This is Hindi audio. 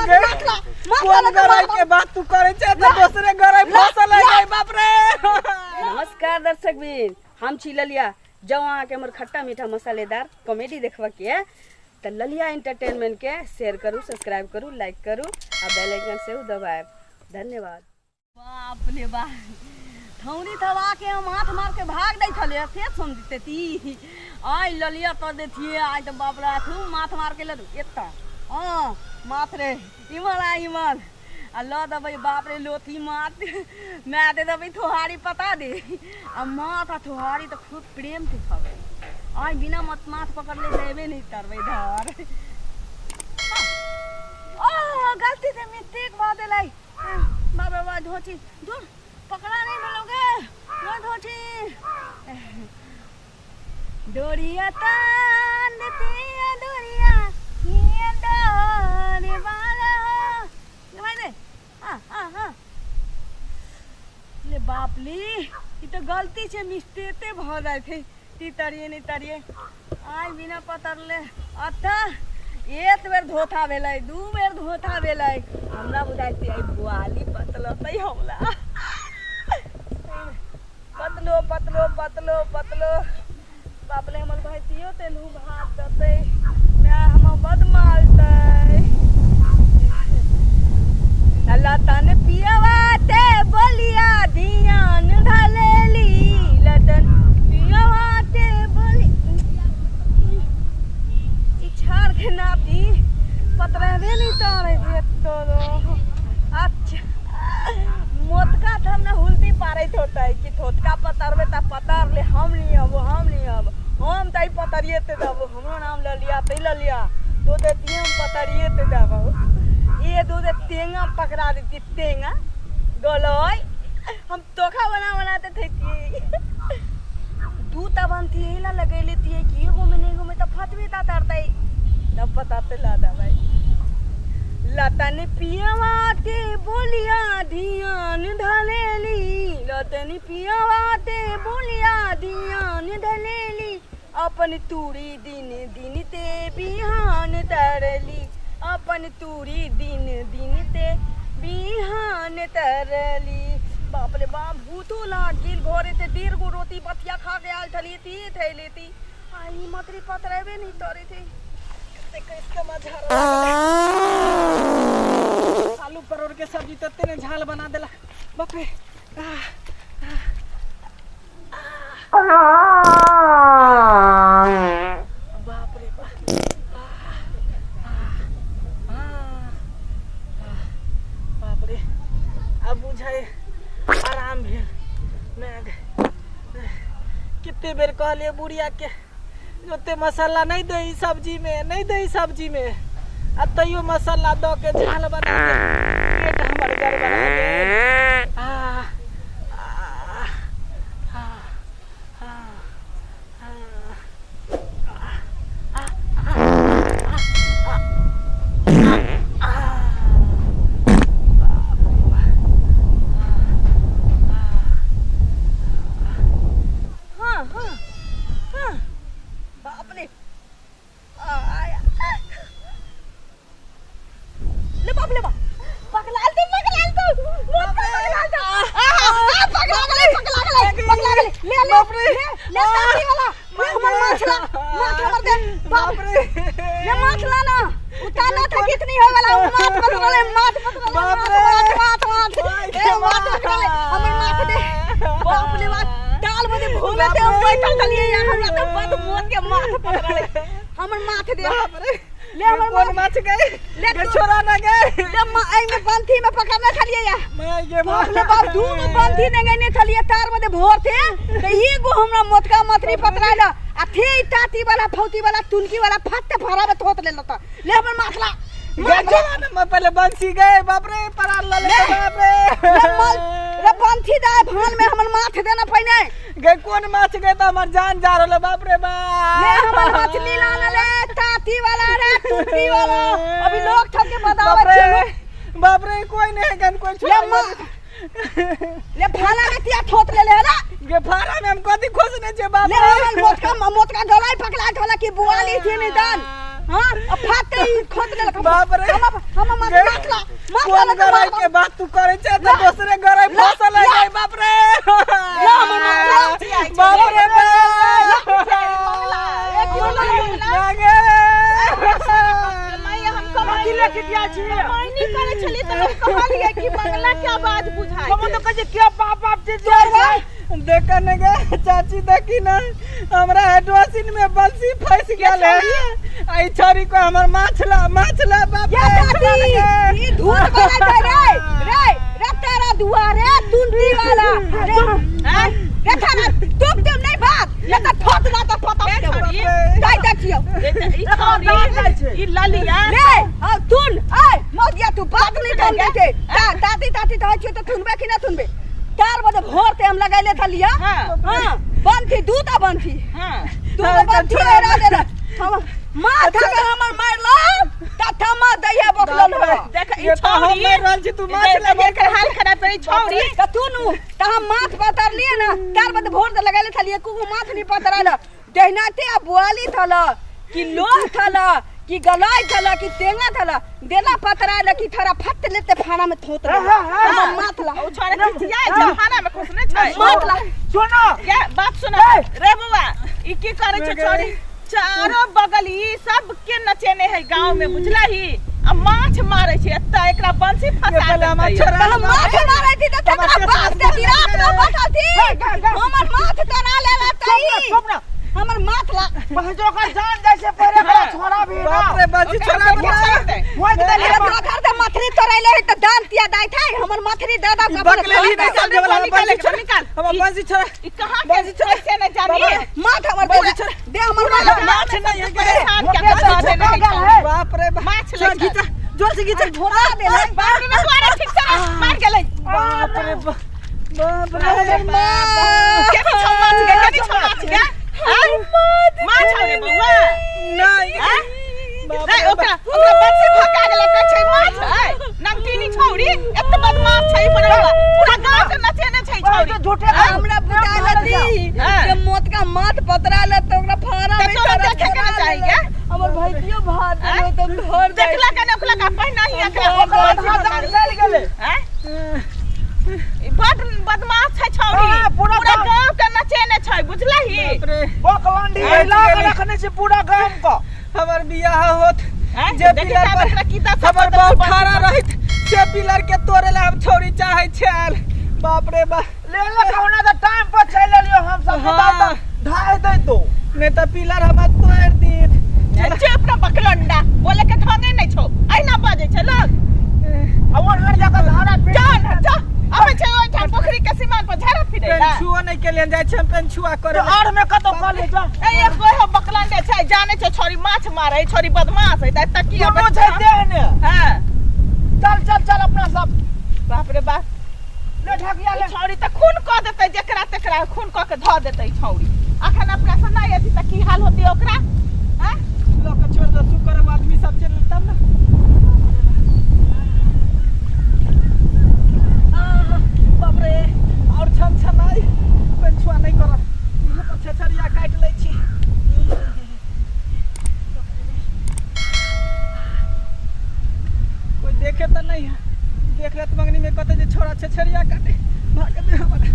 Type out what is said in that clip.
कोन गराई के बात तू करे छे त दूसरे गराई फसल है बाप रे। नमस्कार दर्शक बिन, हम छी ललिया। जब अहाँ के हमर खट्टा मीठा मसालेदार कॉमेडी देखबा के है त ललिया एंटरटेनमेंट के शेयर करू, सब्सक्राइब करू, लाइक करू आ बेल आइकन से दबाएब। धन्यवाद। बाप रे बाप, ठौरी थवा के हम हाथ मार के भाग दै छले से सुन देते ती। आई ललिया कर देथिए आई त बाप रे तू माथ मार के लदू एत्ता। हां माथ रे इमल आ इमल अल्लाह दबई बाप रे लोथी मात मैं दे दबई थोहारी पता दे अब माथा थोहारी तो खूब प्रेम से खावे। आई बिना मत माथ पकड़ ले देबे नहीं करबे धर। ओ गलती से मिस्टेक बात लाई बाबा बा धोची दूर पकड़ा नहीं मिलोगे वो धोची डोरिया तान देती डोरिया ये डोरी वाला भाई दे ले बाप ली ये तो गलती से मिस्टेक भ जाए थे ती तरिए नहीं तरिए आई बिना पतर ले अथा एक बेर धोथा भेलै दू बेर धोथा भेलै हमरा बुझाइते आई बुआली पतलतै हमरा पतलो पतलो पतलो पतलो बाप ले हमर भाइतियो तेलहु भात दतै मैं हम बदमालतै अल्लाह तने पियावा ते बोलिया ध्यान ढलेली लतन पियावा ते बोली इछार के नाती पतरे नहीं तारे थे तो अच्छा मोतका त हमने हुलती पारे होता है कि थोतका पतरबे त पतर ले हम नहीं हम तई पतरिए ते दबो हमरो नाम ललिया तई ललिया तो देती हम पतरिए ते दबो ये दूध तेंगा पकड़ा देती तेंगा गोलोय हम तोखा बनाते थे दूध तब हम थी हिला लगे लेती है कि एगो में नहीं घूमे तो फटवे ता तरता है तब बताते लादा भाई लतन पियावा ते बोलिया ध्यान ढलेली लतन पियावा ते बोलिया ध्यान ढलेली अपन तूड़ी दिन दिन ते बिहान तरली अपन तूरी दिन दिन ते बिहान तरली बाप रे बाप भूतो लाग गेल घरे ते 1.5 गो रोटी बथिया खा के आल थली ती थैलेती आई मतरी पतरेबे नहीं तोरे थे ते कैसे मजा आलू परोड़ के सब्जी तत्ते ने झाल बना देला बाप रे। बाप रे बाप रे अब बुझाए आराम भेल। मैं कितने बेर कहलिए बुढ़िया के जोते मसाला नहीं दे सब्जी में आ तैयो मसाला दो के झाल बना दे पेट हमर गड़बड़ा गेल। हमर माथे दे ले हमर कौन माछ गए ले छोरा ना गए ले आई में बंथी में पकड़ना खलिए या मैं ये बाप ले बाप दू में बंथी ने गने खलिए तार में भोर थे तो ये गो हमरा मोटका मथरी पकड़ाइला आ थे टाटी वाला फौती वाला तुनकी वाला फट भरा में थोत ले लता ले हमर माथला छोरा ना मैं पहले बंसी गए बाप रे परार ले बाप रे बंथी दे भान में हमर माथ देना पइने गए कौन माछ गए तो हमर जान जा रहल बाप रे बाप ले हमर मछली लाना ले टाटी वाला रे तुनकी वाला अभी लोग ठग के बतावे छे बाप रे कोई नहीं गन कोई छोरा ले फाला में तिया ठोत ले ले ना गे फारा में हम कथि खोजने छे बाप ले हमर मोटका गलाई पकड़ा थला की बुआली थी निदान हां अब फाटे खोद ले बाप रे हम माथला कौन गराई के बात तू करे छे त दूसरे गराई फसल है गई बाप रे बाप रे लागे मैं हम कमाई लेके दिया छी कमाई नहीं करे छली त हम कहलिए कि मंगला के आवाज बुझाई हम तो कहे क्या बाप बाप जे देखने गे चाची देखी ना हमरा हेडवासिन में बंसी फंस गेल है आई छोरी को हमर माछला बाप ये दादी ई धूल बना रे तेरा दुआरे तुंडी वाला रे हैं रे थारा तुम नहीं बात ये त ठोक ना त ठोक काय देखियो ई ललिया रे तुन ए मोदिया तू बात नहीं कर के ताती कहै छियो त तुनबे कि ना तुनबे 4 बजे भोर ते हम लगाइले थलिया हां बंथी दूटा बंथी हां तू बंथी एरा देला हम माथा में हमर मारला तथा मा दैया बकलन हो देख ई छौरी हम रहल छी तू माछला के हाल खराब करी छौरी त तू नु त हम माथ पतर लिए ना 4 बजे भोर ते लगाइले थलिया कु माथ नहीं पतराला देहनाते आ बुआली थला कि लोह थला कि गलाई थला कि तेंगा थला देला पतराला कि थरा फट लेते फाना में थोत हम माथला ओ छोरे खिचिया जमाना में कुछ नहीं छै माथला सुनो क्या बात सुनो रे बाबा ई की करे छ छोरी चारों बगल ई सब के नचेने है गांव में बुझला ही अब माछ मारे छै एत एकरा बंसी फसा पहले हम दे छोरा हम माथ मारै थी त तकरा बात दे रात में बैठल थी हमर माथ तना लेला तई हमर माथला बहजो का जान जैसे पहले बड़ा छोरा भी ना बाप रे बंसी छोरा बना मोय दे ले घर ते मथरी तोरैले त दान तिया दाई थाई हमर मथरी दादा का बकले ही निकाल दे वाला बंसी छोरा निकाल हम बंसी छोरा ई कहां के से न जानिए माथ हमर दे हमर माछ नहीं है परेशान क्या कर देने है बाप रे माछ ले खींचा जोर से खींचा घोड़ा दे ले बाप रे द्वारा ठीक से मार गेलै बाप रे बाप रे के छौ माछ के माछ रे बउआ नहीं रे ओकरा बंसी भका गेलै कहै छै माछ है नमकीनी छौरी एत बदमाश छै पड़वा पूरा गांव के नचेने छै छौरी झूठे हमरा बुझालती के मोत का माथ पतराला त ओकरा फारा में देखे के चाहि के हमर भैतियो भात दे त घर देखला के नखला का पहिना ही एकरा चल गेले हैं ई बड बदमाश छै छौरी पूरा गांव के नचेने छै बुझला ही बकलंडी लाग रखने से पूरा गांव का हमर बियाह होत जे पिलर पर खबर बहुत खारा रहित से पिलर के तोड़े ला हम छोरी चाहे छल बाप रे बाप ले ले कौना द टाइम पर चल लियो हम सब ढाई दे दो नहीं तो पिलर हम तोड़ दी चुप ना बकलंडा बोले के ढंगे नहीं छौ आइना बाजे छै लोग अवन हर जगह धारा पे जा अबे छै ओइ ठाम पोखरी के सीमान पर झाड़ा फिरे ला छुओ नहीं के लिए जाय छै छुआ करे और में कतो कर ले जा ए एक कोई हो बकलंडे छै जाने छै छोरी माछ मारे छोरी बदमाश है त तकिया दोनों छै देहने हां चल अपना सब बाप रे बाप ले ढकिया ले छौरी त खून क देतै जेकरा तेकरा खून क के ध देतै छौरी अखन अपना से नहीं अथी त की हाल होतै ओकरा हैं लोग के छोड़ दे तू करे आदमी सब चल तब ना बाप रे और छन आई पेंछुआ नहीं करत इहे पर छछरिया काट लै छी कोई देखे त नहीं है देख ले त मंगनी में कहते जे छोरा छछरिया काटे भाग दे हमरा